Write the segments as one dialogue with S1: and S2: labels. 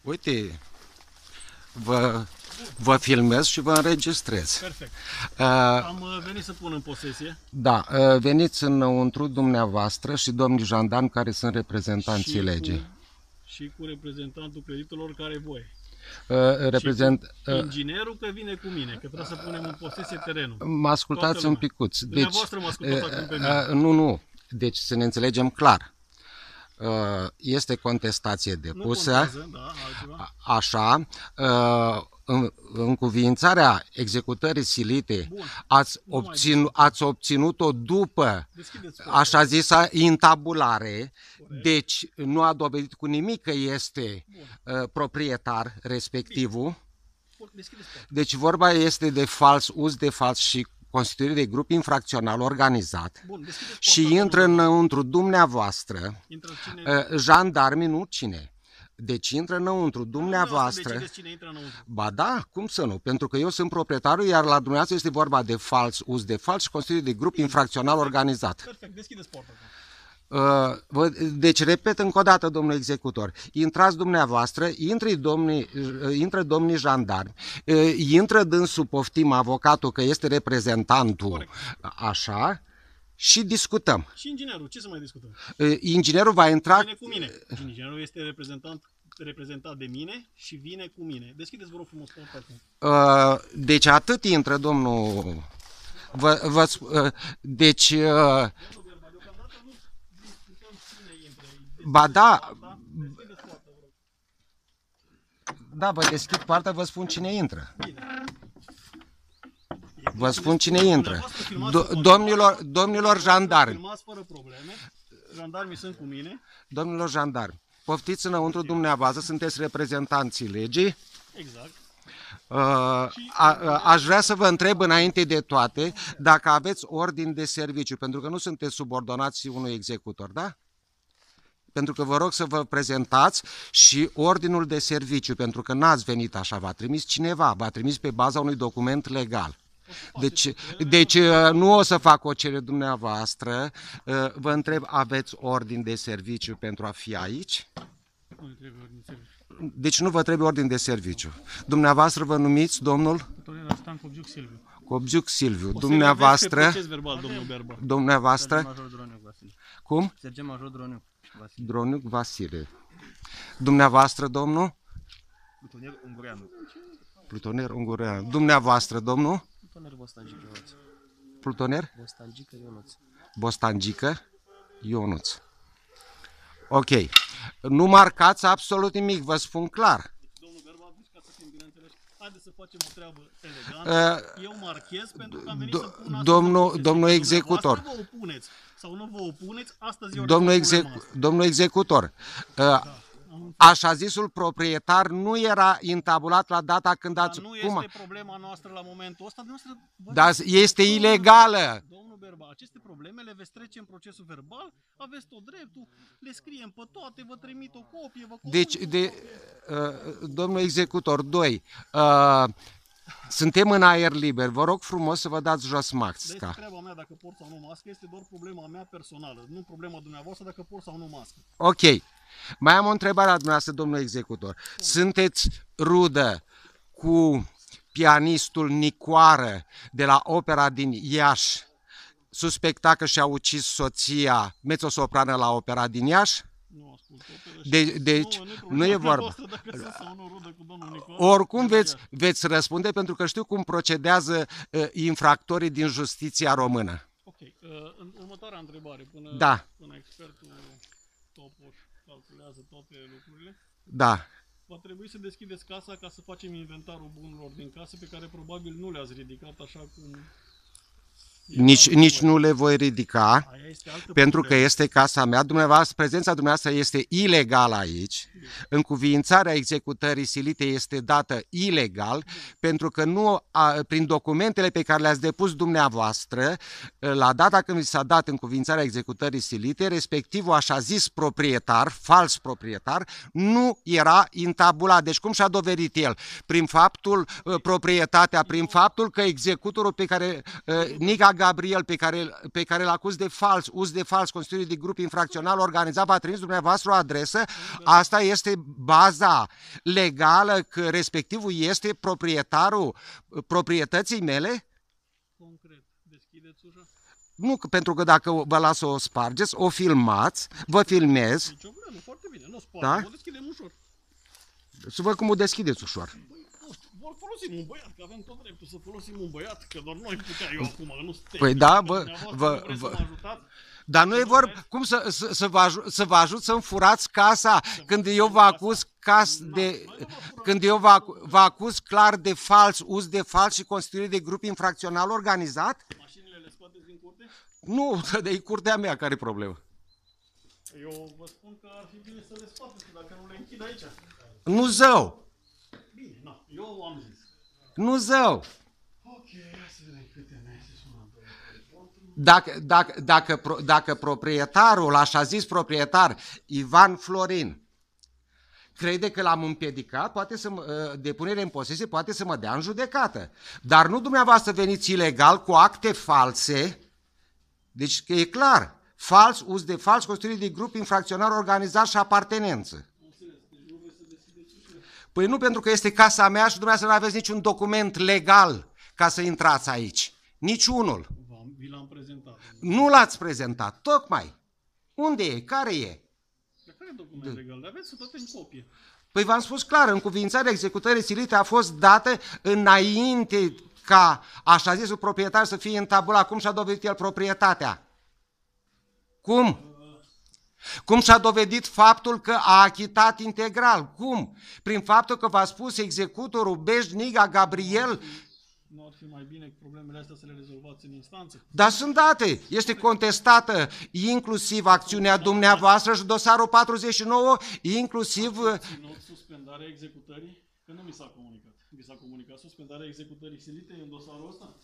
S1: Uite, vă filmez și vă înregistrez.
S2: Perfect. Am venit să pun în posesie.
S1: Da, veniți înăuntru dumneavoastră și domnii jandarmi care sunt reprezentanții legii.
S2: Și cu reprezentantul creditorilor care e voie. Inginerul că vine cu mine, că trebuie să punem în posesie terenul.
S1: Mă ascultați un picuț.
S2: Dumneavoastră mă ascultați acum pe mine.
S1: Nu. Deci să ne înțelegem clar. Este contestație depusă.
S2: Nu contează, da, altceva.
S1: Așa. În cuviințarea executării silite ați obținut-o după așa zisa intabulare, deci nu a dovedit cu nimic că este proprietar respectivul. Deci vorba este de fals, uz de fals și constituire de grup infracțional organizat. Și intră înăuntru dumneavoastră, jandarmii, nu cine. Deci intră înăuntru dumneavoastră.
S2: Cine intră înăuntru.
S1: Ba da, cum să nu? Pentru că eu sunt proprietarul, iar la dumneavoastră este vorba de fals, uz de fals și constituire de grup infracțional organizat.
S2: Perfect, deschideți porta.
S1: Deci, repet încă o dată, domnul executor, intrați dumneavoastră, intră domnii jandarmi, intră dânsul, poftim, avocatul, că este reprezentantul, corect. Așa, și discutăm.
S2: Și inginerul, ce să mai discutăm?
S1: Inginerul va intra...
S2: Vine cu mine. Inginerul este reprezentat de mine și vine cu mine. Deschideți, vă rog frumos, porta.
S1: Deci atât intră domnul... Deci... Ba da, da, vă deschid poarta, vă spun cine intră. Vă spun cine intră. Domnilor jandarmi.
S2: Filmați fără probleme. Jandarmii sunt cu mine.
S1: Domnilor jandarmi, poftiți înăuntru dumneavoastră, sunteți reprezentanții legii.
S2: Exact.
S1: Aș vrea să vă întreb înainte de toate dacă aveți ordin de serviciu, pentru că nu sunteți subordonați unui executor, da? Pentru că vă rog să vă prezentați și ordinul de serviciu, pentru că n-ați venit așa, v-a trimis cineva, v-a trimis pe baza unui document legal. Deci nu o să fac o cerere dumneavoastră, vă întreb, aveți ordin de serviciu pentru a fi aici? Deci nu vă trebuie ordin de serviciu. Dumneavoastră vă numiți domnul? Cobziuc Silviu. Dumneavoastră? Dumneavoastră? Cum?
S3: Sergent Major Droniuc Vasile.
S1: Droniuc Vasile. Dumneavoastră, domnul?
S3: Plutoner Ungureanu.
S1: Plutoner Ungureanu. Dumneavoastră, domnul?
S3: Plutoner Bostangică Ionuț.
S1: Plutoner?
S3: Bostangică Ionuț.
S1: Bostangică Ionuț. Ok. Nu marcați absolut nimic, vă spun clar.
S2: Domnul Berba, deci ca să fim bineînțeleși, haideți să facem o treabă elegantă. Eu marchez pentru că am venit să pun asta.
S1: Domnul executor.
S2: Vă opuneți sau nu vă opuneți, astăzi eu
S1: domnul executor, așa zisul proprietar nu era intabulat la data când ați...
S2: Nu este problema noastră la momentul ăsta.
S1: Dar este ilegală.
S2: Domnul Berba, aceste probleme le veți trece în procesul verbal, aveți tot dreptul, le scriem pe toate, vă trimit o copie, vă
S1: Deci, domnul executor, 2, suntem în aer liber, vă rog frumos să vă dați jos masca.
S2: Deci treaba mea dacă port sau nu mască este doar problema mea personală, nu problema dumneavoastră dacă port sau nu mască.
S1: Ok. Mai am o întrebare la dumneavoastră, domnul executor. Sunteți rudă cu pianistul Nicoară de la opera din Iași, suspectat că și-a ucis soția mezzosoprană la opera din Iași?
S2: Nu ascult opera.
S1: Deci nu e vorba. Oricum veți răspunde, pentru că știu cum procedează infractorii din justiția română.
S2: Ok. Următoarea întrebare. Până expertul Topoș calculează toate lucrurile.
S1: Da.
S2: Va trebui să deschideți casa ca să facem inventarul bunurilor din casă pe care probabil nu le-ați ridicat așa cum...
S1: Nici nu le voi ridica, pentru că este casa mea. Prezența dumneavoastră este ilegală aici. Încuviințarea executării silite este dată ilegal, pentru că prin documentele pe care le-ați depus dumneavoastră, la data când vi s-a dat încuviințarea executării silite, respectivul așa zis proprietar, fals proprietar, nu era intabulat. Deci cum și-a dovedit el? Prin faptul, proprietatea, prin faptul că executorul pe care Nica Gabriel, pe care îl acuz de fals, uz de fals, constituire de grup infracțional organizat, v-a trimis dumneavoastră o adresă, asta este baza legală că respectivul este proprietarul proprietății mele?
S2: Concret, deschideți ușa.
S1: Nu, pentru că dacă vă las să o spargeți, o filmați, vă filmez,
S2: Nici o problemă, foarte bine, nu o
S1: Da?
S2: spargem, o deschidem ușor.
S1: să văd cum o deschideți ușor.
S2: Băi, nu știu, vor folosim un băiat, că avem tot dreptul să folosim un băiat, că doar noi putea eu acum, nu suntem.
S1: Păi da,
S2: Dumneavoastră
S1: vă-
S2: nu vreți
S1: vă-
S2: să mă ajutați?
S1: Dar nu e vorba, cum să vă ajut să-mi furați casa când eu vă acuz când eu vă acuz clar de fals, uz de fals și constituire de grup infracțional organizat?
S2: Mașinile le scoateți din curte?
S1: Nu, de curtea mea, care e problema?
S2: Eu vă spun că ar fi bine să le scoateți, că dacă nu le închid aici.
S1: Nu zău,
S2: Bine, na, eu am zis.
S1: nu zău.
S2: Ok, hai să vedem câte ne se sună.
S1: Dacă proprietarul, așa zis proprietar, Ivan Florin, crede că l-am împiedicat, depunere în posesie poate să mă dea în judecată. Dar nu dumneavoastră veniți ilegal cu acte false, deci că e clar, fals, uz de fals, constituire de grup infracțional organizat și apartenență. Păi nu, pentru că este casa mea și dumneavoastră nu aveți niciun document legal ca să intrați aici. Niciunul.
S2: Vi l-am prezentat.
S1: Nu l-ați prezentat, tocmai. Unde e? Care e?
S2: Dar care document legal? Le aveți toate în copie.
S1: Păi v-am spus clar, încuviințarea executării silite a fost dată înainte ca, așa zisul proprietar, să fie în tabula. Cum și-a dovedit el proprietatea? Cum? Cum și-a dovedit faptul că a achitat integral? Cum? Prin faptul că v-a spus executorul Bejniga Gabriel.
S2: Nu ar fi mai bine problemele astea să le rezolvați în instanță?
S1: Dar sunt date. Este contestată inclusiv acțiunea dumneavoastră și dosarul 49, inclusiv...
S2: Ținut suspendarea executării? Că nu mi s-a comunicat. Mi s-a comunicat suspendarea executării silite în dosarul ăsta?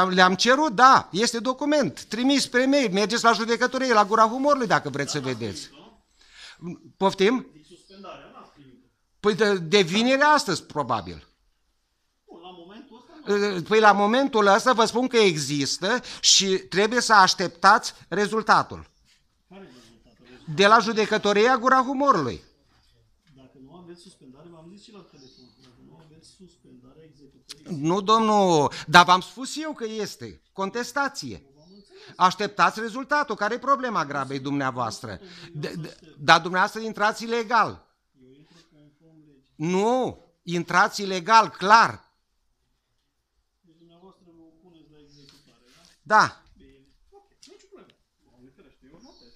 S1: Le-am cerut, da, este document, trimis pe mail, mergeți la judecătorie, la Gura Humorului dacă vreți să vedeți. Poftim?
S2: Deci suspendarea n-ați primit-o.
S1: Păi de vineri astăzi, probabil.
S2: Bun, la momentul ăsta nu.
S1: Păi la momentul ăsta vă spun că există și trebuie să așteptați rezultatul.
S2: Care e rezultatul?
S1: De la judecătoria Gura Humorului.
S2: Dacă nu aveți suspendare, v-am zis și la telefon, dacă nu aveți suspendarea executării,
S1: Nu, domnul, dar v-am spus eu că este contestație. Așteptați rezultatul. Care e problema grabei dumneavoastră? Dar dumneavoastră intrați ilegal.
S2: eu intru conform legii.
S1: Nu, intrați ilegal, clar.
S2: Deci dumneavoastră vă opuneți la executare, da?
S1: Da.
S2: Bine. Ok, nici problemă. Doamne ferește, eu notez.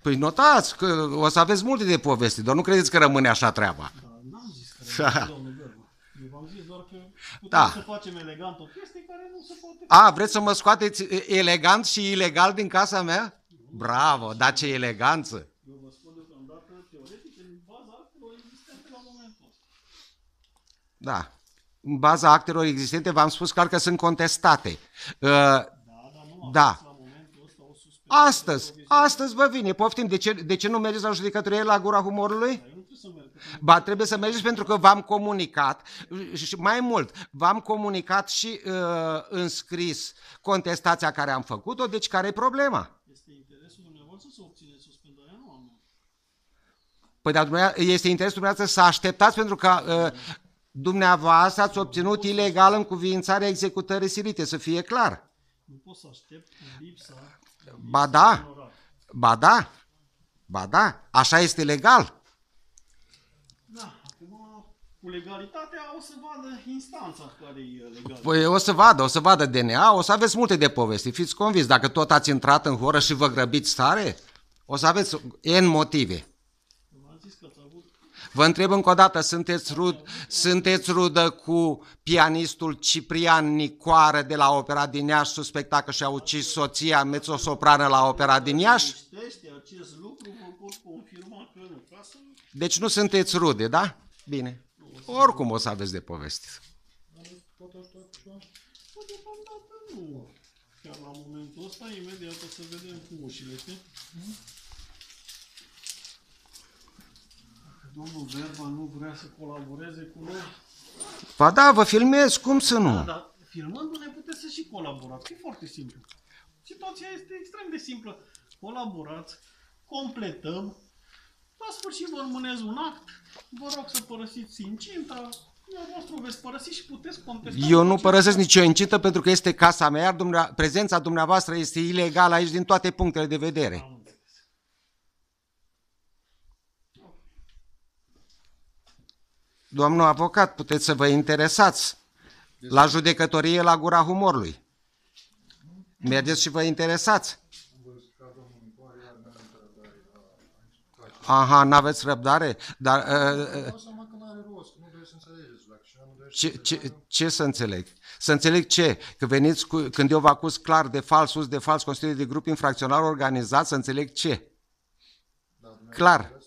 S1: Păi notați că o să aveți multe de povesti, dar nu credeți că rămâne așa treaba.
S2: Dar n-am zis că rămâne, domnul Gărbu. Eu v-am zis doar că putem
S1: Da.
S2: să facem elegant o chestie care nu se poate.
S1: A, vreți să mă scoateți elegant și ilegal din casa mea? Bravo, dar ce eleganță!
S2: Eu vă spun deocamdată teoretic în baza actelor existente la momentul ăsta.
S1: Da. În baza actelor existente v-am spus clar că sunt contestate.
S2: Da, dar nu
S1: Da.
S2: aveți la momentul ăsta o suspendare.
S1: Astăzi vă vine, poftim, de ce nu mergeți la judecătorie la Gura Humorului?
S2: Eu nu trebuie să merg.
S1: Ba, trebuie să mergeți pentru că v-am comunicat și mai mult, v-am comunicat și în scris contestația care am făcut-o, deci care e problema?
S2: Este interesul dumneavoastră să obțineți suspendarea, nu am.
S1: Păi, dar este interesul dumneavoastră să așteptați pentru că dumneavoastră ați obținut ilegal încuviințarea executării silite, să fie clar.
S2: Nu pot să aștept în lipsa.
S1: Ba da, ba da, ba da, așa este legal.
S2: Da, acum cu legalitatea o să vadă instanța care e legală.
S1: Păi o să vadă DNA, o să aveți multe de povesti, fiți convins, dacă tot ați intrat în horă și vă grăbiți tare, o să aveți N motive.
S2: V-am zis că ați avut.
S1: Vă întreb încă o dată, sunteți rudă cu pianistul Ciprian Nicoară de la Opera din Iași, suspectat că și-a ucis soția mezzosoprană la Opera din Iași?
S2: Liniștește acest lucru, vă pot confirma că nu. Ca să...
S1: Deci nu sunteți rude, da? Bine. Oricum o să aveți de povestit.
S2: Păi, deocamdată nu. Chiar la momentul ăsta, imediat o să vedem cum ușile, știi? Dacă domnul Verba nu vrea să colaboreze cu noi,
S1: Ba da, vă filmez, cum să nu?
S2: dar filmându-ne puteți să și colaborați. E foarte simplu. Situația este extrem de simplă. Colaborați, completăm, la sfârșit vă înmânez un act, vă rog să părăsiți incinta, dumneavoastră o veți părăsi și puteți contesta.
S1: Eu nu părăsesc nicio incintă pentru că este casa mea, iar prezența dumneavoastră este ilegală aici din toate punctele de vedere.
S2: Am înțeles.
S1: Domnul avocat, puteți să vă interesați la judecătorie la Gura Humorului. Mergeți și vă interesați. Aha, n-aveți răbdare? Dar ce să înțeleg? Să înțeleg ce? Că veniți când eu vă acuz clar de fals, uz de fals, constituire de grup infracțional organizat, să înțeleg ce? Clar.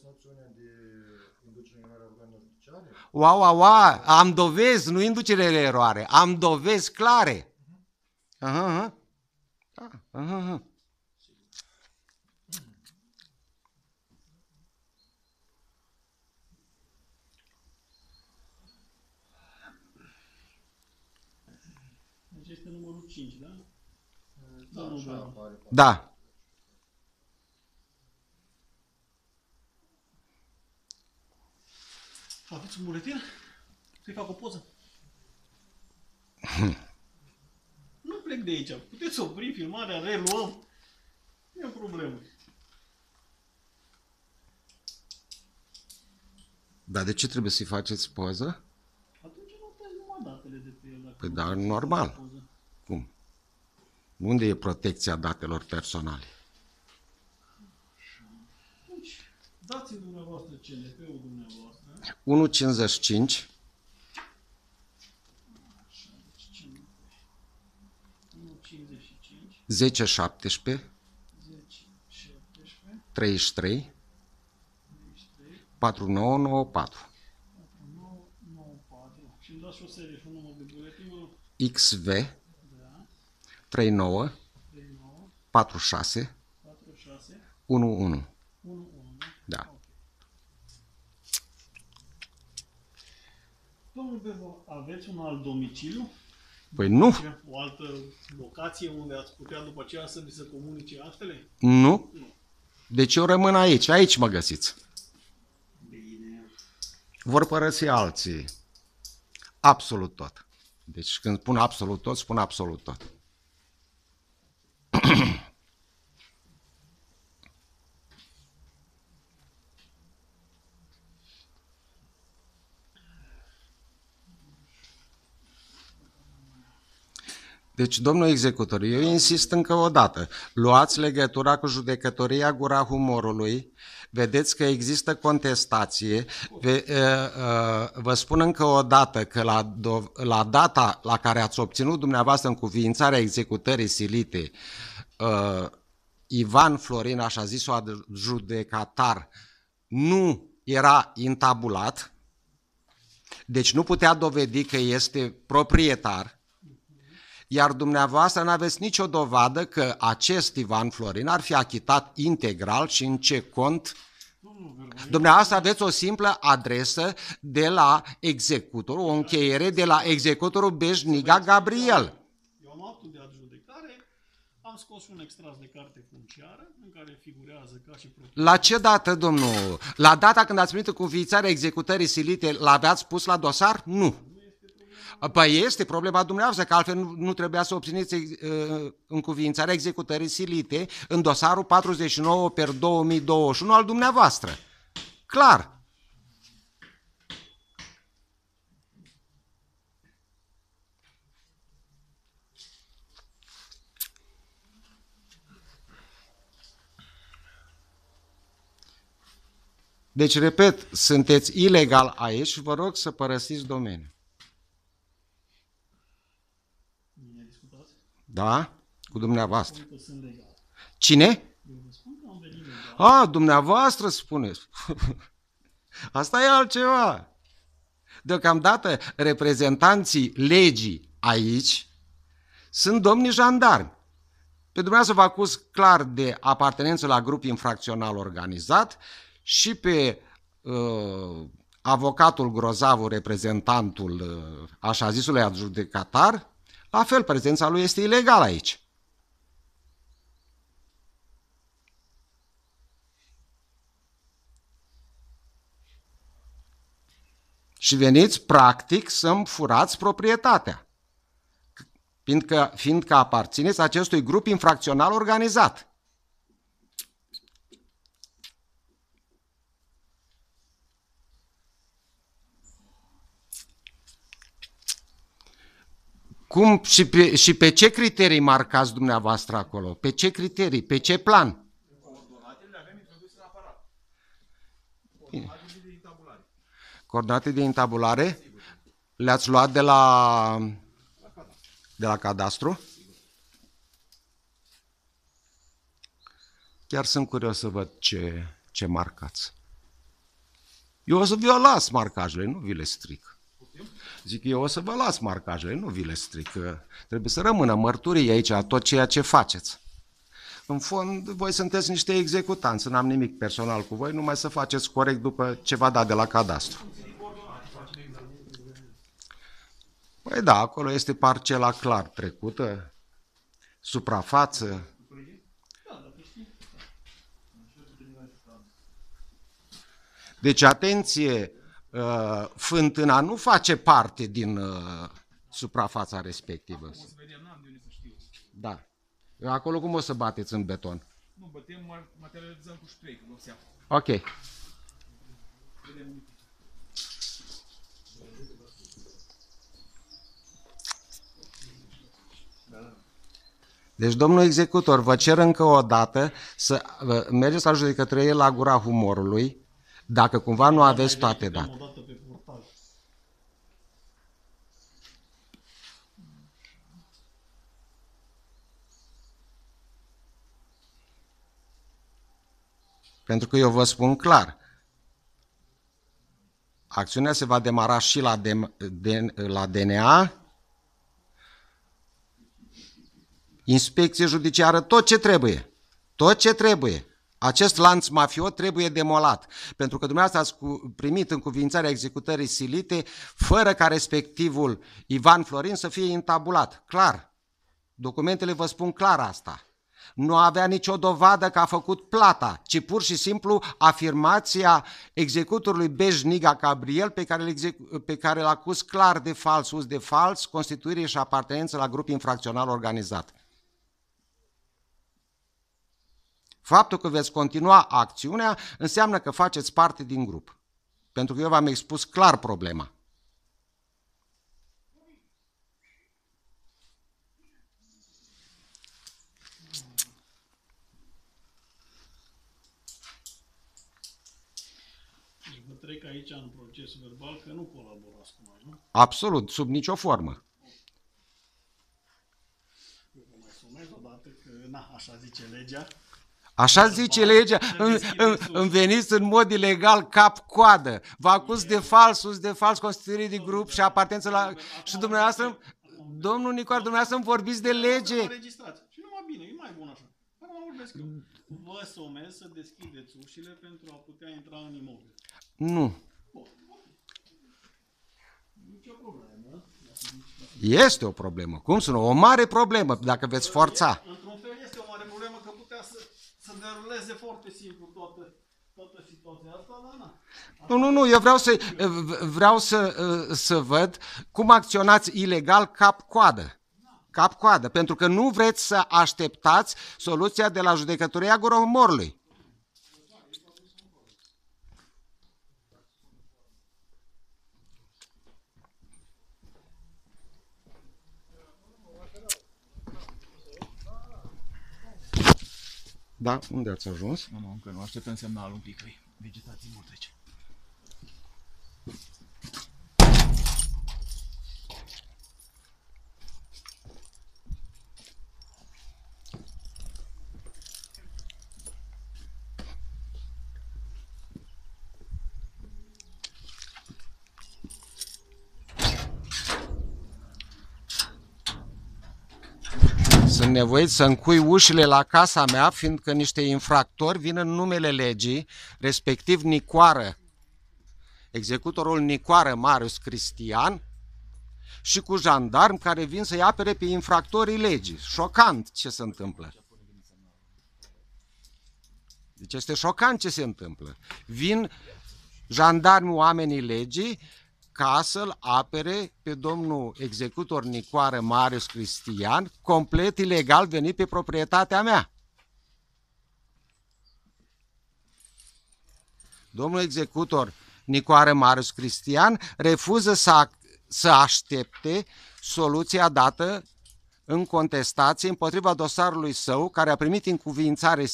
S1: Wow, am dovezi, nu inducere de eroare, am dovezi clare. Aha.
S2: Deci este numărul 5, da?
S1: Da.
S2: Aveți un buletin? Să-i fac o poză? Nu plec de aici. Puteți opri filmarea, reluăm. Nu e o problemă.
S1: Dar de ce trebuie să-i faceți poză?
S2: Atunci notez numai datele de pe el.
S1: Păi da, normal. Cum? Unde e protecția datelor personale?
S2: Atunci, dați-mi dumneavoastră CNP-ul dumneavoastră.
S1: 1,55 10, 17 33 4994
S2: Și îmi dați și o serie și un număr de buletin.
S1: XV 39 46 11. Da.
S2: Domnul Bevo, aveți un alt domiciliu?
S1: Păi nu.
S2: O altă locație unde ați putea după aceea să vi se comunice actele?
S1: Nu. Deci eu rămân aici. Aici mă găsiți.
S2: Bine.
S1: Vor părăsi alții. Absolut tot. Deci când spun absolut tot, spun absolut tot. Deci, domnul executor, eu insist încă o dată, luați legătura cu judecătoria Gura Humorului, vedeți că există contestație, vă spun încă o dată că la data la care ați obținut dumneavoastră încuviințarea executării silite, Ivan Florin, așa zis-o judecatar, nu era intabulat, deci nu putea dovedi că este proprietar, iar dumneavoastră n-aveți nicio dovadă că acest Ivan Florin ar fi achitat integral și în ce cont. Dumneavoastră aveți o simplă adresă de la executor, o încheiere de la executorul Bejniga Gabriel.
S2: Eu am actul de adjudecare, am scos un extras de carte funciară în care figurează ca și proprietar.
S1: La ce dată, domnul? La data când ați primit încuviințarea executării silite, l-aveați pus la dosar? Nu. Păi este problema dumneavoastră, că altfel nu trebuia să obțineți încuviințarea executării silite în dosarul 49/2021 al dumneavoastră. Clar. Deci, repet, sunteți ilegal aici și vă rog să părăsiți domeniul. Da? Cu dumneavoastră. Cine? Dumneavoastră spuneți. Asta e altceva. Deocamdată reprezentanții legii aici sunt domnii jandarmi. Pe dumneavoastră vă acuz clar de apartenență la grup infracțional organizat și pe avocatul Grozavu, reprezentantul așa zisului adjudecatar, la fel, prezența lui este ilegală aici. Și veniți, practic, să-mi furați proprietatea, fiindcă aparțineți acestui grup infracțional organizat. Cum și pe ce criterii marcați dumneavoastră acolo? Pe ce criterii? Pe ce plan?
S4: Coordonatele le avem introduse în aparat.
S1: Bine.
S4: Coordonatele de intabulare.
S1: Coordonate de intabulare? Le-ați luat de la cadastru? Chiar sunt curios să văd ce marcați. Eu o să vi-o las marcajele, nu vi le stric. Zic, eu o să vă las marcajele, nu vi le stric. Trebuie să rămână mărturii aici a tot ceea ce faceți. În fond, voi sunteți niște executanți, n-am nimic personal cu voi, numai să faceți corect după ce v-a dat de la cadastru. Păi da, acolo este parcela clar trecută, suprafață. Deci, atenție, fântâna nu face parte din suprafața respectivă.
S4: O să vedem, n-am de unde să știu.
S1: Da. Acolo cum o să bateți în beton?
S4: Nu, bătem, materializăm cu spray, că nu se află.
S1: Ok. Deci, domnul executor, vă cer încă o dată să mergeți la judecătorie la Gura Humorului, dacă cumva nu aveți toate datele.
S2: O dată pe portal.
S1: Pentru că eu vă spun clar, acțiunea se va demara și la DNA, inspecție judiciară, tot ce trebuie. Tot ce trebuie. Acest lanț mafiot trebuie demolat, pentru că dumneavoastră ați primit încuviințarea executării silite fără ca respectivul Ivan Florin să fie intabulat. Clar. Documentele vă spun clar asta. Nu avea nicio dovadă că a făcut plata, ci pur și simplu afirmația executorului Bejniga Gabriel pe care îl acuz clar de fals, uz de fals, constituire și apartenență la grup infracțional organizat. Faptul că veți continua acțiunea înseamnă că faceți parte din grup. Pentru că eu v-am expus clar problema.
S2: Deci vă trec aici în procesul verbal că nu colaborați cu noi, nu?
S1: Absolut, sub nicio formă.
S2: Eu vă mai sumez odată că, na, așa zice legea.
S1: Așa zice legea, îmi veniți în mod ilegal cap-coadă. Vă acuz de fals, uz de fals, constituire de grup și apartență la... Și dumneavoastră, domnul Nicoar, dumneavoastră îmi vorbiți de lege.
S2: Înregistrați. Și numai bine, e mai bun așa. Dar mă vorbesc eu. Vă somez să deschideți ușile pentru a putea intra în imobil.
S1: Nu.
S2: Nicio problemă.
S1: Este o problemă. Cum să nu? O mare problemă dacă veți forța.
S2: Într-un fel este o mare problemă că putea să deruleze foarte simplu toată situația asta, dar na.
S1: Nu, eu vreau să văd cum acționați ilegal cap-coadă. Cap-coadă, pentru că nu vreți să așteptați soluția de la judecătoria Gura Humorului. Da? Unde ați ajuns?
S4: Nu, încă nu, așteptăm semnalul un pic, că vegetație mult aici.
S1: Sunt nevoit să încui ușile la casa mea, fiindcă niște infractori vin în numele legii, respectiv Nicoară, executorul Nicoară Marius Cristian, și cu jandarmi care vin să-i apere pe infractorii legii. Șocant ce se întâmplă. Deci este șocant ce se întâmplă. Vin jandarmi, oamenii legii, ca să-l apere pe domnul executor Nicoară Marius Cristian, complet ilegal venit pe proprietatea mea. Domnul executor Nicoară Marius Cristian refuză să aștepte soluția dată în contestație împotriva dosarului său, care a primit încuviințare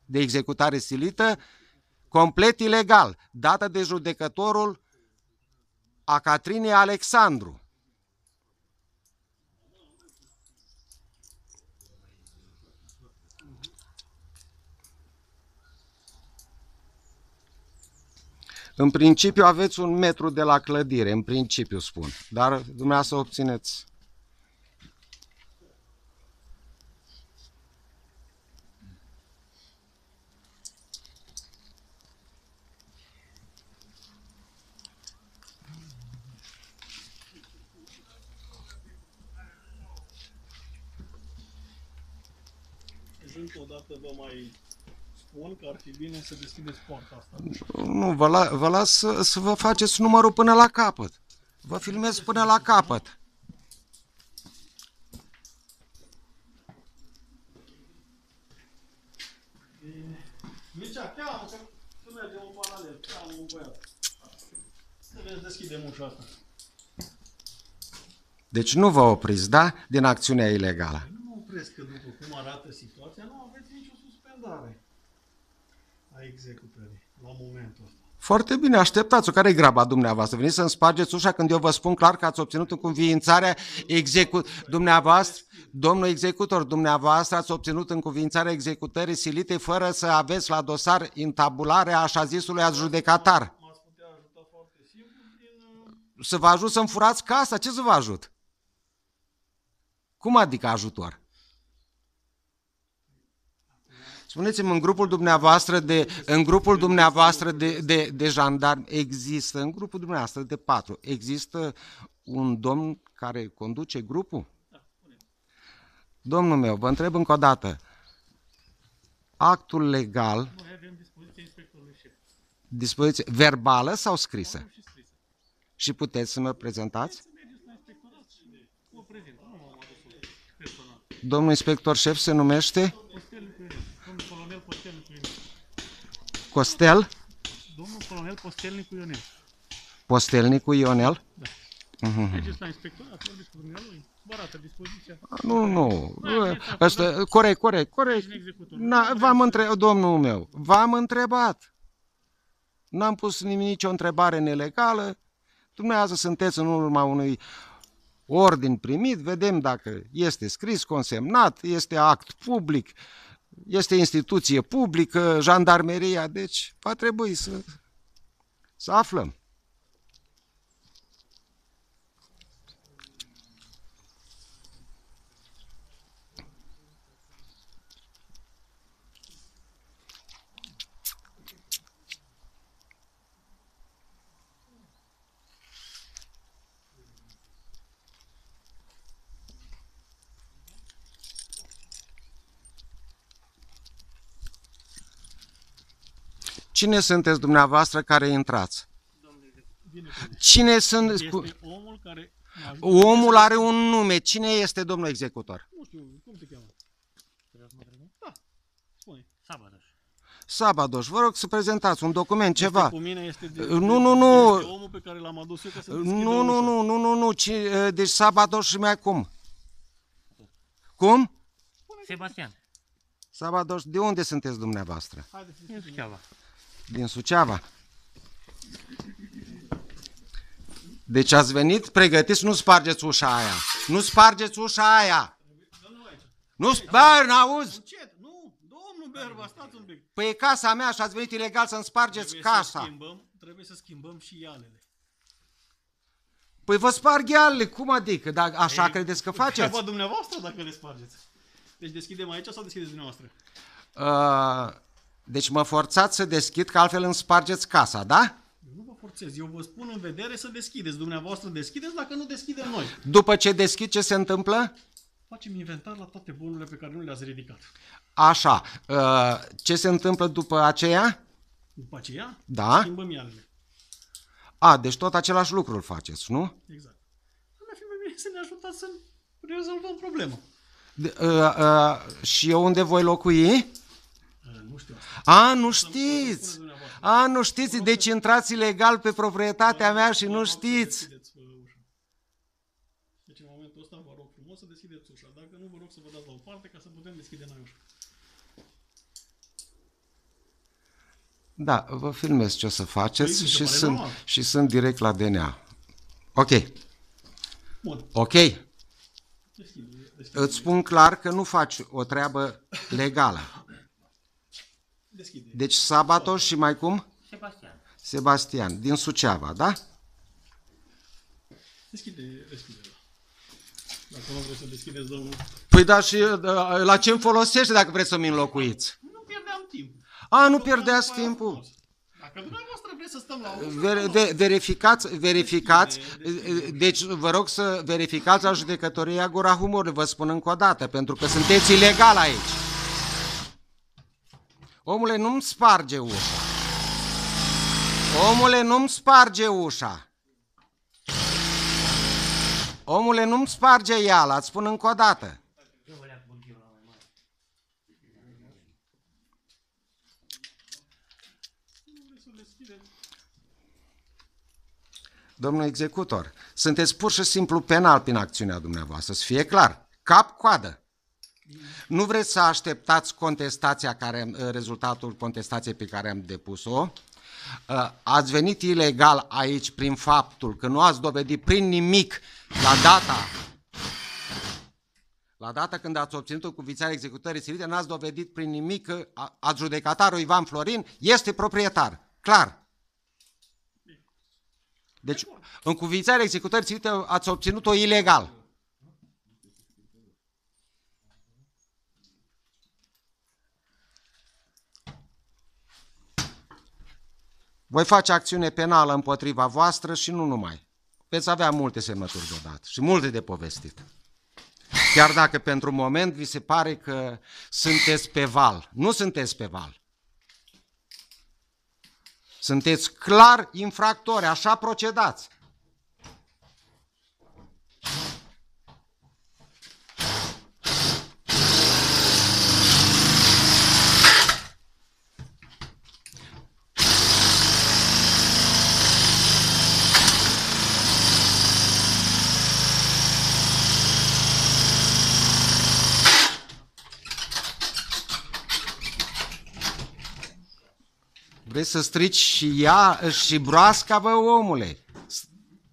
S1: de executare silită complet ilegal, dată de judecătorul Acatrinei Alexandru. În principiu aveți 1 metru de la clădire, în principiu spun, dar dumneavoastră obțineți.
S2: Încă o dată vă mai spun că ar fi bine să deschideți poarta asta.
S1: Nu, vă las să vă faceți numărul până la capăt. Vă filmez până la capăt.
S2: Mircea, cheamă, că mergem în paralel. Cheamă un băiat. Trebuie să deschidem ușa asta.
S1: Deci nu vă opriți, da? Din acțiunea ilegală.
S2: Nu opresc că după cum arată situația, nu aveți nicio suspendare a executării la momentul ăsta.
S1: Foarte bine, așteptați-o. Care-i graba dumneavoastră? Veniți să-mi spargeți ușa când eu vă spun clar că ați obținut încuviințarea dumneavoastră, domnul executor, dumneavoastră ați obținut încuviințarea executării silite fără să aveți la dosar intabularea așa zisului adjudecatar.
S2: M-ați putea ajuta foarte simplu prin...
S1: Să vă ajut să-mi furați casa? Ce să vă ajut? Cum adică ajutor? Spuneți-mi, în grupul dumneavoastră de jandarmi există, în grupul dumneavoastră de 4, există un domn care conduce grupul? Domnul meu, vă întreb încă o dată, actul legal,
S2: Noi avem dispoziția inspectorului șef.
S1: dispoziție verbală sau scrisă?
S2: Și scrisă.
S1: Și puteți să mă prezentați?
S2: Să mergeți la inspectorat și vă prezint. Nu m-am adus personal.
S1: Domnul inspector șef se numește
S2: Postelnicu Ionel. Domnul colonel Postelnicu Ionel.
S1: Costel
S2: Domnul colonel Postelnicu Ionel.
S1: Postelnicu Ionel?
S2: Mergeți la inspectorat, vorbiți cu dumnealui, vă arată dispoziția.
S1: Nu. Asta, corect. V-am întrebat, domnul meu, v-am întrebat. N-am pus nicio întrebare nelegală. Dumneavoastră sunteți în urma unui ordin primit, vedem dacă este scris, consemnat, este act public, este instituție publică, jandarmeria, deci va trebui să aflăm. Cine sunteți dumneavoastră care intrați? Cine sunt?
S2: Este omul care...
S1: Omul are un nume. Cine este domnul executor?
S2: Nu știu, cum te cheamă? Da, spune. Sabadoș.
S1: Sabadoș, vă rog să prezentați un document, ceva.
S2: Cu mine este
S1: Nu.
S2: Este omul pe care l-am adus eu ca să deschidă
S1: Nu. Deci Sabadoș și mai cum? Cum?
S3: Sebastian.
S1: Sabadoș, de unde sunteți dumneavoastră?
S2: Haideți să
S3: Din Suceava.
S1: Din Suceava. Deci ați venit pregătiți, nu spargeți ușa aia. Nu spargeți ușa aia. Nu spargi, n-auzi?
S2: încet, nu, domnul Berba, stați un pic.
S1: Păi e casa mea și ați venit ilegal să-mi spargeți casa.
S2: Trebuie să schimbăm și ialele.
S1: Păi vă sparg ialele, cum adică? Dar așa credeți că faceți?
S2: Treaba dumneavoastră dacă le spargeți. Deci deschidem aici sau deschideți dumneavoastră?
S1: Deci mă forțați să deschid, că altfel îmi spargeți casa, da?
S2: Eu nu vă forțez, eu vă spun în vedere să deschideți. Dumneavoastră deschideți, dacă nu deschidem noi.
S1: După ce deschid, ce se întâmplă?
S2: Facem inventar la toate bunurile pe care nu le-ați ridicat.
S1: Așa. Ce se întâmplă după aceea?
S2: După aceea,
S1: Da.
S2: schimbăm iarele.
S1: Deci tot același lucru îl faceți, nu?
S2: Exact. Ar fi mai bine să ne ajutați să rezolvăm problema.
S1: Și eu unde voi locui?
S2: Nu știu asta.
S1: Nu știți! Nu știți, deci intrați ilegal pe proprietatea mea și nu știți.
S2: Deschideți ușa. Deci în momentul ăsta vă rog frumos să deschideți ușa. Dacă nu, vă rog să vă dați la o parte ca să putem deschide noi ușa.
S1: Da, vă filmez ce o să faceți
S2: Păi, mi se pare normal.
S1: și sunt direct la DNA. Ok.
S2: Bun.
S1: Ok.
S2: Deschide.
S1: Îți spun clar că nu faci o treabă legală.
S2: Deschide.
S1: Deci Sabato și mai cum? Sebastian, din Suceava, da?
S2: Deschide. Dacă nu vreți să deschideți, domnul,
S1: Păi da, și la ce îmi folosește dacă vreți să-mi înlocuiți?
S2: nu pierdeam timp.
S1: Nu pierdeați timpul.
S2: Dacă dumneavoastră vreți să stăm la ușă,
S1: Verificați, deci vă rog să verificați la judecătoria Gura Humorului, vă spun încă o dată, pentru că sunteți ilegal aici. Omule, nu-mi sparge ușa. Omule, nu-mi sparge ușa. Omule, nu-mi sparge iala, îți spun încă o dată. Domnul executor, sunteți pur și simplu penal prin acțiunea dumneavoastră, să fie clar, cap-coadă. Nu vreți să așteptați contestația rezultatul contestației pe care am depus-o. Ați venit ilegal aici prin faptul că nu ați dovedit prin nimic la data când ați obținut încuviințarea executării silite, n-ați dovedit prin nimic că adjudecatarul Ivan Florin este proprietar. Clar. Deci, încuviințarea executării silite ați obținut-o ilegal. Voi face acțiune penală împotriva voastră și nu numai. Veți avea multe semnături deodată și multe de povestit. Chiar dacă pentru moment vi se pare că sunteți pe val. Nu sunteți pe val. Sunteți clar infractori, așa procedați. Vrei să strici și ea și broasca, bă, omule?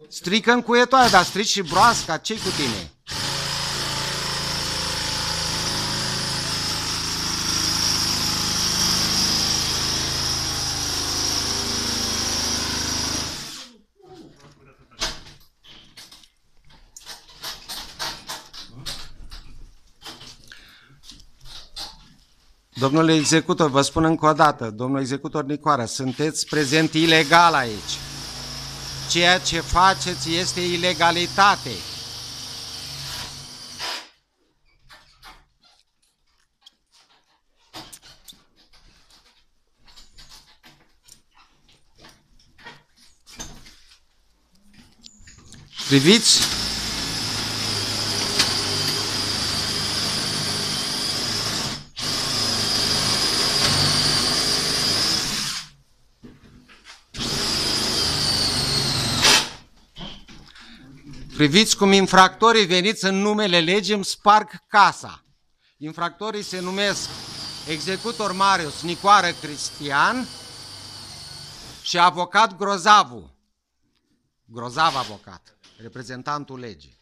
S1: Strică încuietoare, dar strici și broasca, ce-i cu tine? Domnule executor, vă spun încă o dată, domnul executor Nicoara, sunteți prezent ilegal aici. Ceea ce faceți este ilegalitate. Priviți? Priviți cum infractorii veniți în numele legii îmi sparg casa. Infractorii se numesc executor Marius Nicoară Cristian și avocat Grozavu. Grozav avocat, reprezentantul legii.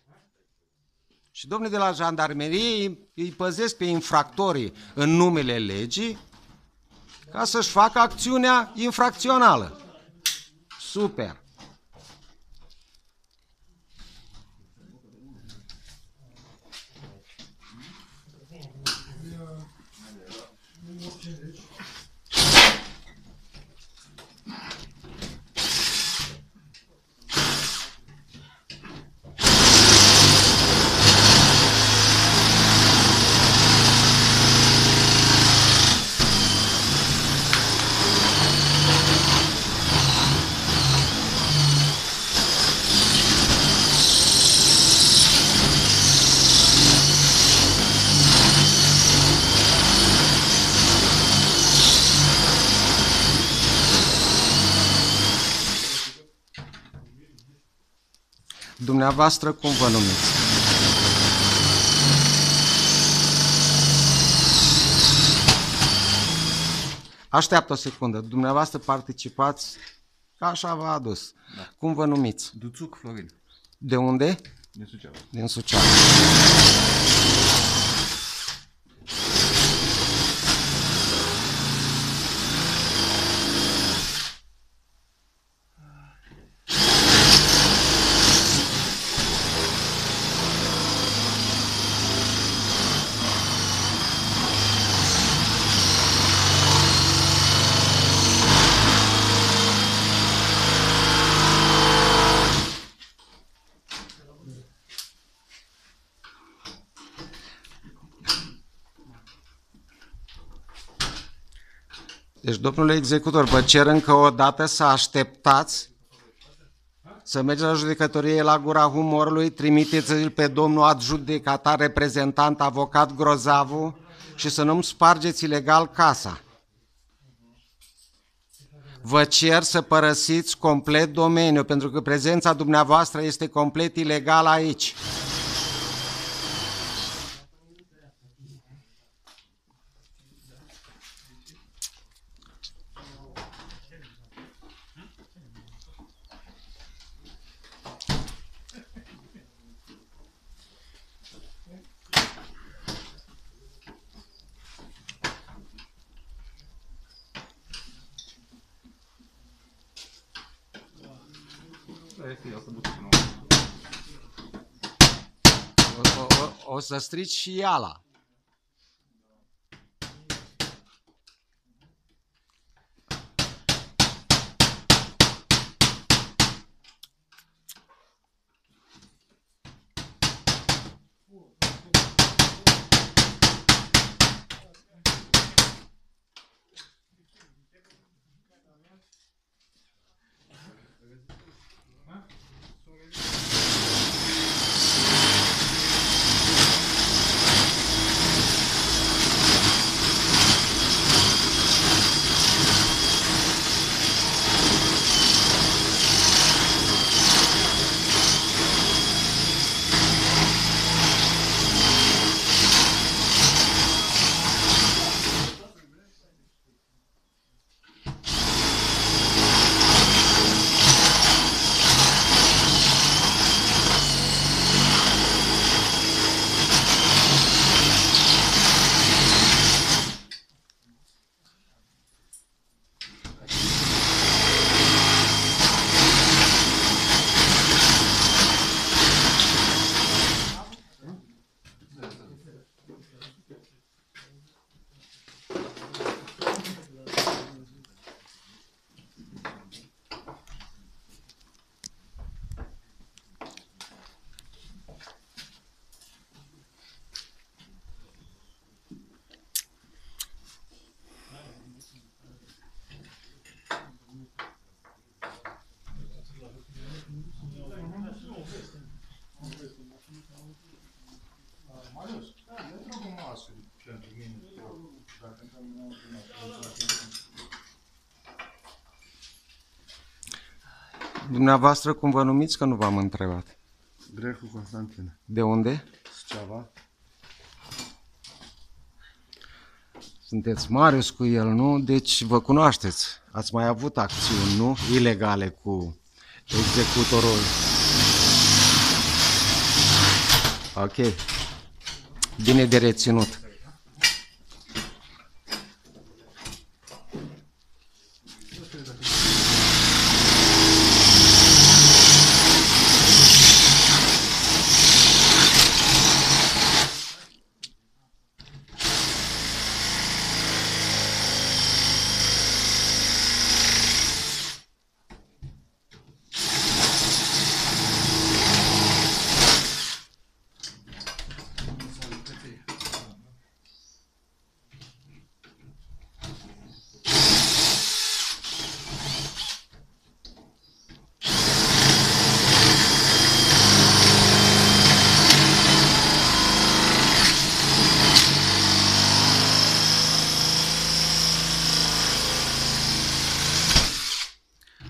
S1: Și domnii de la jandarmerie îi păzesc pe infractorii în numele legii ca să-și facă acțiunea infracțională. Super! Dumneavoastră cum vă numiți? Așteaptă o secundă. Dumneavoastră participați, că așa v-a adus.
S3: Da.
S1: Cum vă numiți?
S3: Duțuc Florin.
S1: De unde?
S3: Din Suceava.
S1: Din Suceava. Deci, domnule executor, vă cer încă o dată să așteptați, să mergeți la judecătorie la Gura Humorului, trimiteți-l pe domnul adjudecatar, reprezentant, avocat Grozavu și să nu-mi spargeți ilegal casa. Vă cer să părăsiți complet domeniul, pentru că prezența dumneavoastră este complet ilegală aici. O să strici și iala. Dumneavoastră cum vă numiți, că nu v-am întrebat?
S5: Grecu Constantin.
S1: De unde?
S5: Suceava.
S1: Sunteți Marius cu el, nu? Deci vă cunoașteți. Ați mai avut acțiuni, nu? Ilegale cu executorul. Ok. Bine de reținut.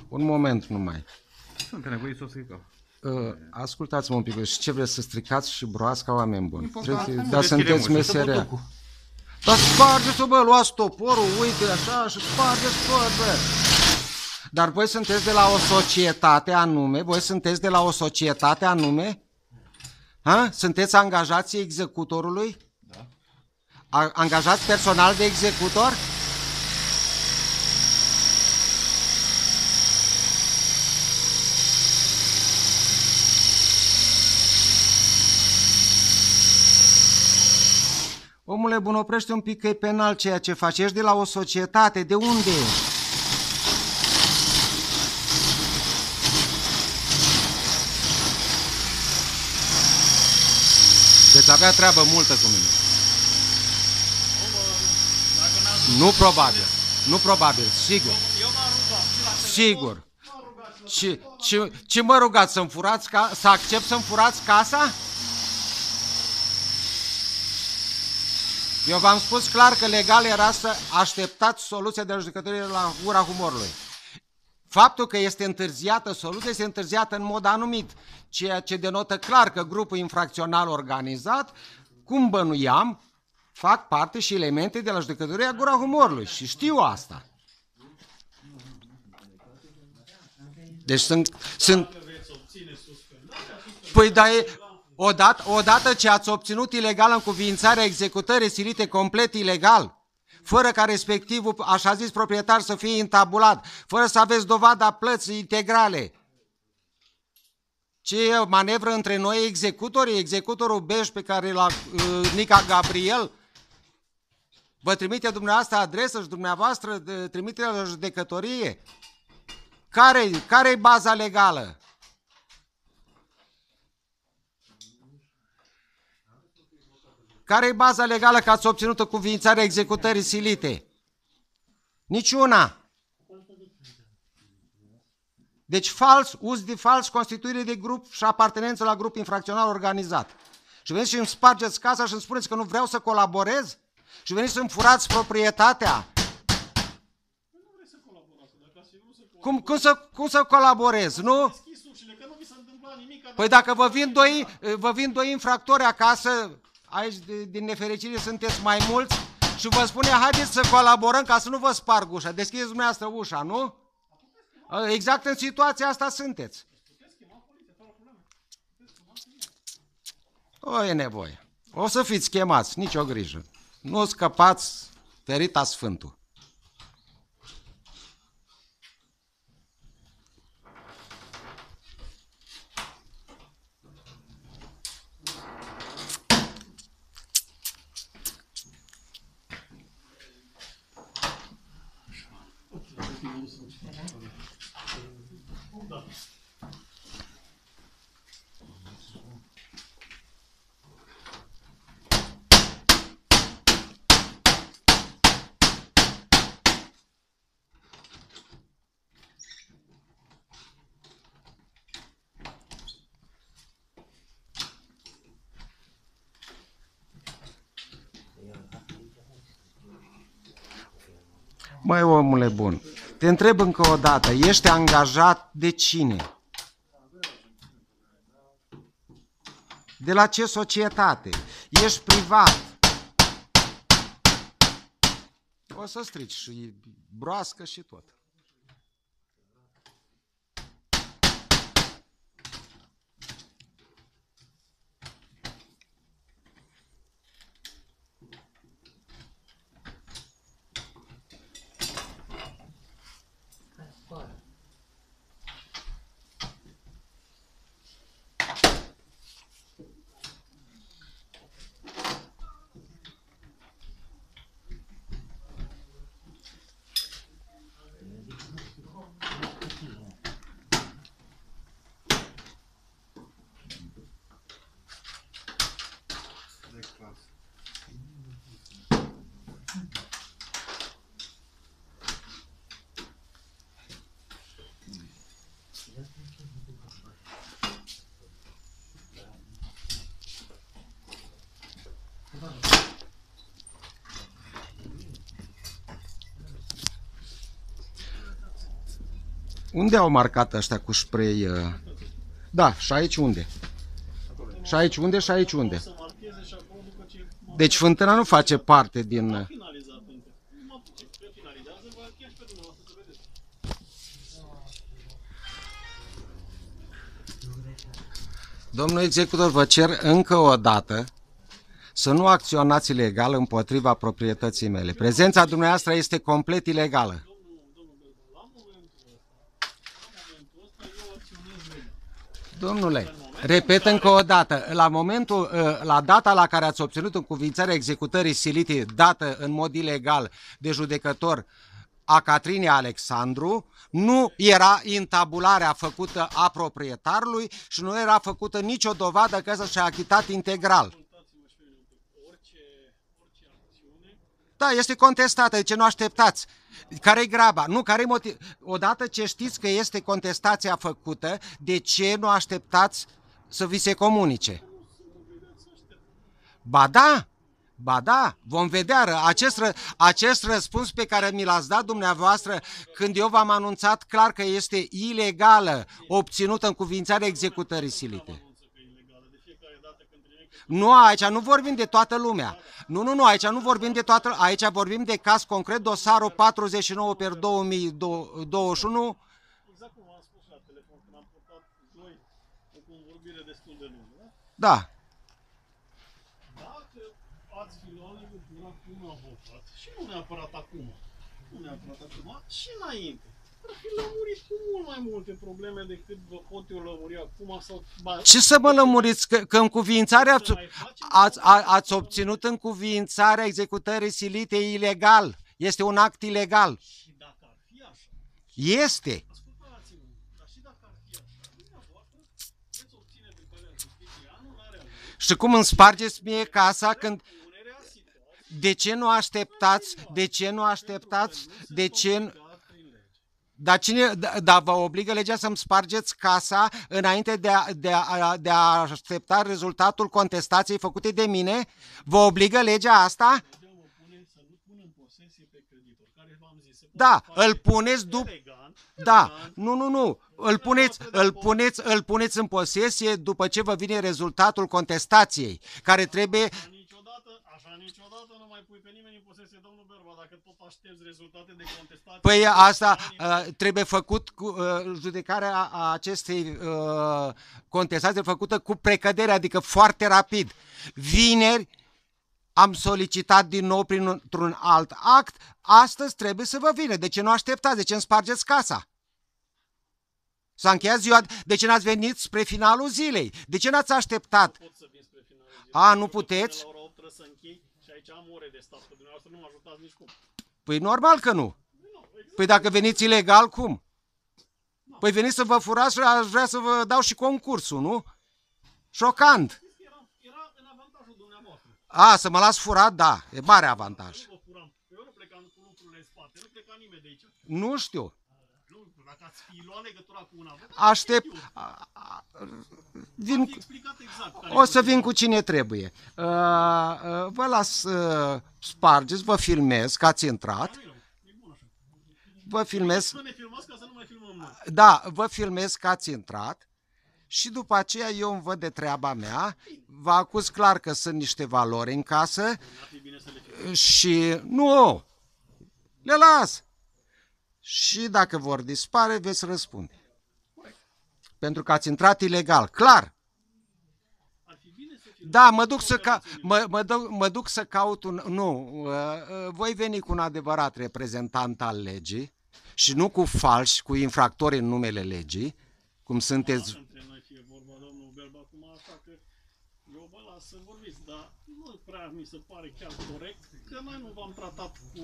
S1: Un moment numai.
S3: Sunt nevoie să o strică.
S1: Ascultați-mă un pic, și ce vreți să stricați și broasca, oameni buni? Dar
S2: Deschide
S1: sunteți
S2: mă,
S1: meseria. Dar spargeți-o, bă, luați toporul, uite așa și spargeți tot, bă. Dar voi sunteți de la o societate anume? Voi sunteți de la o societate anume? Ha? Sunteți angajații executorului? Da. Angajați personal de executor? Omule bun, oprește un pic că e penal ceea ce faci. Ești de la o societate, de unde ești? Deci avea treabă multă cu mine. Nu probabil, nu probabil, sigur. Sigur. Ce mă rugați, să-mi furați să accept să-mi furați casa? Eu v-am spus clar că legal era să așteptați soluția de la judecătorie la gura humorului. Faptul că este întârziată soluția este întârziată în mod anumit, ceea ce denotă clar că grupul infracțional organizat, cum bănuiam, fac parte și elemente de la judecătoria gura humorului și știu asta. Deci sunt... Păi da, odată ce ați obținut ilegal încuviințarea executării silite complet ilegal, fără ca respectivul, așa zis, proprietar să fie intabulat, fără să aveți dovada plății integrale. Ce e manevră între noi executorii? Executorul Beș pe care la Nica Gabriel vă trimite dumneavoastră adresă și dumneavoastră trimite la judecătorie? Care-i baza legală? Care-i baza legală că ați obținut încuviințarea executării silite? Niciuna. Deci uz de fals, constituire de grup și apartenență la grup infracțional organizat. Și veniți și îmi spargeți casa și îmi spuneți că nu vreau să colaborez? Și veniți să îmi furați proprietatea? Cum să colaborez, nu? Păi dacă vă vin doi infractori acasă, aici din nefericire sunteți mai mulți și vă spune haideți să colaborăm ca să nu vă sparg ușa, deschideți dumneavoastră ușa, nu? Exact în situația asta sunteți. O, e nevoie. O să fiți chemați, nicio grijă. Nu scăpați, ferita Sfântul. Măi, omule bun, te întreb încă o dată, ești angajat de cine? De la ce societate? Ești privat? O să strici și broască și tot. Unde au marcat ăștia cu spray Da, și aici unde? Și aici unde și aici unde?
S2: Să marcheze și acolo după ce...
S1: Deci fântâna nu face parte din...
S2: Am finalizat încă. Numai ce finalizează, vă cheam și pe dumneavoastră să vedeți.
S1: Domnul executor, vă cer încă o dată să nu acționați ilegal împotriva proprietății mele. Prezența dumneavoastră este complet ilegală. Domnule, repet încă o dată, la data la care ați obținut încuviințarea executării silite dată în mod ilegal de judecător a Catrinei Alexandru, nu era intabularea făcută a proprietarului și nu era făcută nicio dovadă că și-a achitat integral. Da, este contestată, de ce nu așteptați? Care-i graba? Nu, care-i motiv? Odată ce știți că este contestația făcută, de ce nu așteptați să vi se comunice? Ba da, vom vedea acest răspuns pe care mi l-ați dat dumneavoastră când eu v-am anunțat clar că este ilegală obținută încuviințarea executării silite. Nu, aici nu vorbim de toată lumea. Nu, aici nu vorbim de toată lumea. Aici vorbim de caz concret, dosarul 49 per 2021.
S2: Exact cum am spus la telefon, când am purtat noi o convorbire destul de lungă.
S1: Da.
S2: Dacă ați fi luat legătura cu un avocat, și nu neapărat acum, și înainte, ar fi lămurit cu mult mai multe probleme decât vă pot eu lămuri acum sau...
S1: Ce să mă lămuriți? Că încuviințarea ați obținut încuviințarea executării silite ilegal. Este un act ilegal.
S2: Și dacă ar fi așa,
S1: este.
S2: ascultați-mă, dar și dacă ar fi așa, dumneavoastră veți obține pe calea justiției anularea lui,
S1: Și cum îmi spargeți mie casa când...
S2: punerea situației,
S1: De ce nu așteptați? De ce nu așteptați? De ce...
S2: prin lege.
S1: Dar dar vă obligă legea să-mi spargeți casa înainte de a aștepta rezultatul contestației făcute de mine? Vă obligă legea asta?
S2: Legea vă pune să nu pun în posesie pe creditor, care v-am zis, se poate
S1: Da,
S2: face
S1: îl puneți după...
S2: elegant,
S1: Da, nu. Îl puneți în posesie după ce vă vine rezultatul contestației, care trebuie...
S2: Așa niciodată nu mai pui pe nimeni în posesie, domnul Berba, dacă tot aștepți rezultate de contestație.
S1: Păi asta trebuie făcut cu judecarea acestei contestații făcută cu precădere, adică foarte rapid. Vineri am solicitat din nou printr-un alt act, astăzi trebuie să vă vină. De ce nu așteptați? De ce îmi spargeți casa? S-a încheiat ziua, de ce n-ați venit spre finalul zilei? De ce n-ați așteptat?
S2: Pot să vin spre finalul zilei.
S1: A, nu puteți?
S2: La ora 8 trebuie să închei și aici am ore de stat, că dumneavoastră nu mă ajutați nici cum.
S1: Păi normal că nu. Păi dacă veniți ilegal, cum? Păi veniți să vă furați și aș vrea să vă dau și concursul, nu? Șocant.
S2: Era în avantajul dumneavoastră.
S1: A, să mă las furat? Da, e mare avantaj.
S2: Nu vă furam. Eu nu plecam cu lucrurile în spate, nu pleca nimeni de aici.
S1: Nu știu.
S2: Nu, dacă ați fi luat legătura cu un avocat,
S1: Aștept...
S2: v-am fi explicat exact. Care
S1: O să vin cu cine trebuie. Vă las spargeți, vă filmez că ați intrat.
S2: E bun așa.
S1: Vă filmez...
S2: Să ne filmați ca să nu mai filmăm noi.
S1: Da, vă filmez că ați intrat și după aceea eu îmi văd de treaba mea, vă acuz clar că sunt niște valori în casă
S2: Ar fi bine să le filmăm.
S1: și nu, le las. Și dacă vor dispare, veți răspunde. Pentru că ați intrat ilegal, clar.
S2: Ar fi bine să filmăm.
S1: Da, mă duc să caut un... Nu, voi veni cu un adevărat reprezentant al legii și nu cu falși, cu infractori în numele legii, cum sunteți...
S2: Între noi fie vorba, domnul Berba, acum așa că eu vă las să vorbiți, dar nu prea mi se pare chiar corect că noi nu v-am tratat cu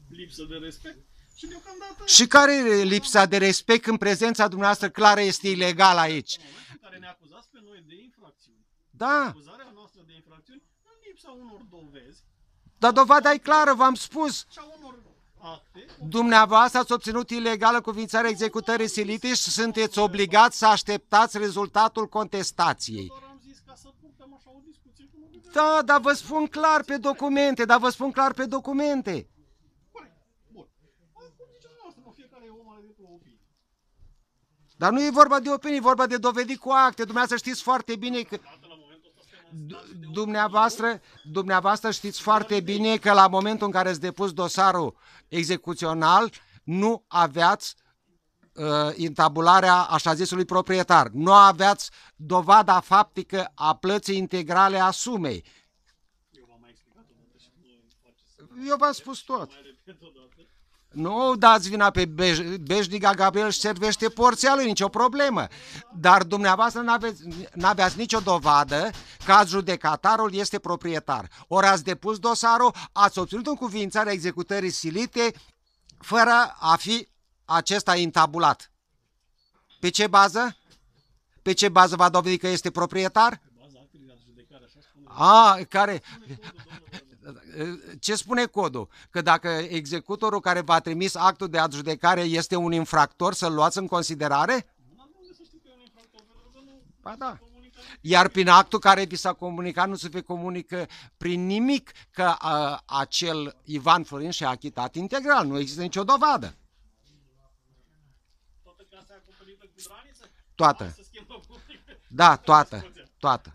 S2: lipsă de respect și deocamdată
S1: Și care e lipsa de respect în prezența dumneavoastră clară este ilegală aici?
S2: în momentul în care ne acuzați pe noi de infracțiuni,
S1: Da,
S2: acuzarea noastră de infracțiuni, în lipsa unor dovezi
S1: dar dovada e clară, v-am spus.
S2: și a unor acte,
S1: Dumneavoastră ați obținut ilegală cuvințarea executării silite și sunteți obligați să așteptați rezultatul contestației.
S2: doar am zis ca să purtăm așa o discuție cu noi.
S1: Da, dar vă spun clar pe documente,
S2: Corect, bun. Cum ziceam noastră, fiecare om are dreptul la opinie.
S1: Dar nu e vorba de opinii, e vorba de dovedit cu acte. Dumneavoastră știți foarte bine că... Dumneavoastră știți foarte bine că la momentul în care ați depus dosarul execuțional, nu aveați intabularea așa zisului proprietar. Nu aveați dovada faptică a plății integrale a sumei. Eu v-am spus tot. Nu dați vina pe Beșniga, Gabriel își servește porția lui, nicio problemă. Dar dumneavoastră n-aveați nicio dovadă că adjudecatarul este proprietar. Ori ați depus dosarul, ați obținut încuviințarea executării silite fără a fi acesta intabulat. Pe ce bază? Pe ce bază va dovedi că este proprietar? Care... Ce spune codul? Că dacă executorul care v-a trimis actul de adjudecare este un infractor, să-l luați în considerare? Ba da. Iar prin actul care vi s-a comunicat nu se vă comunică prin nimic că acel Ivan Florin și-a achitat integral. Nu există nicio dovadă.
S2: Toată casa e acoperită cu graniță?
S1: Toată. Da, toată.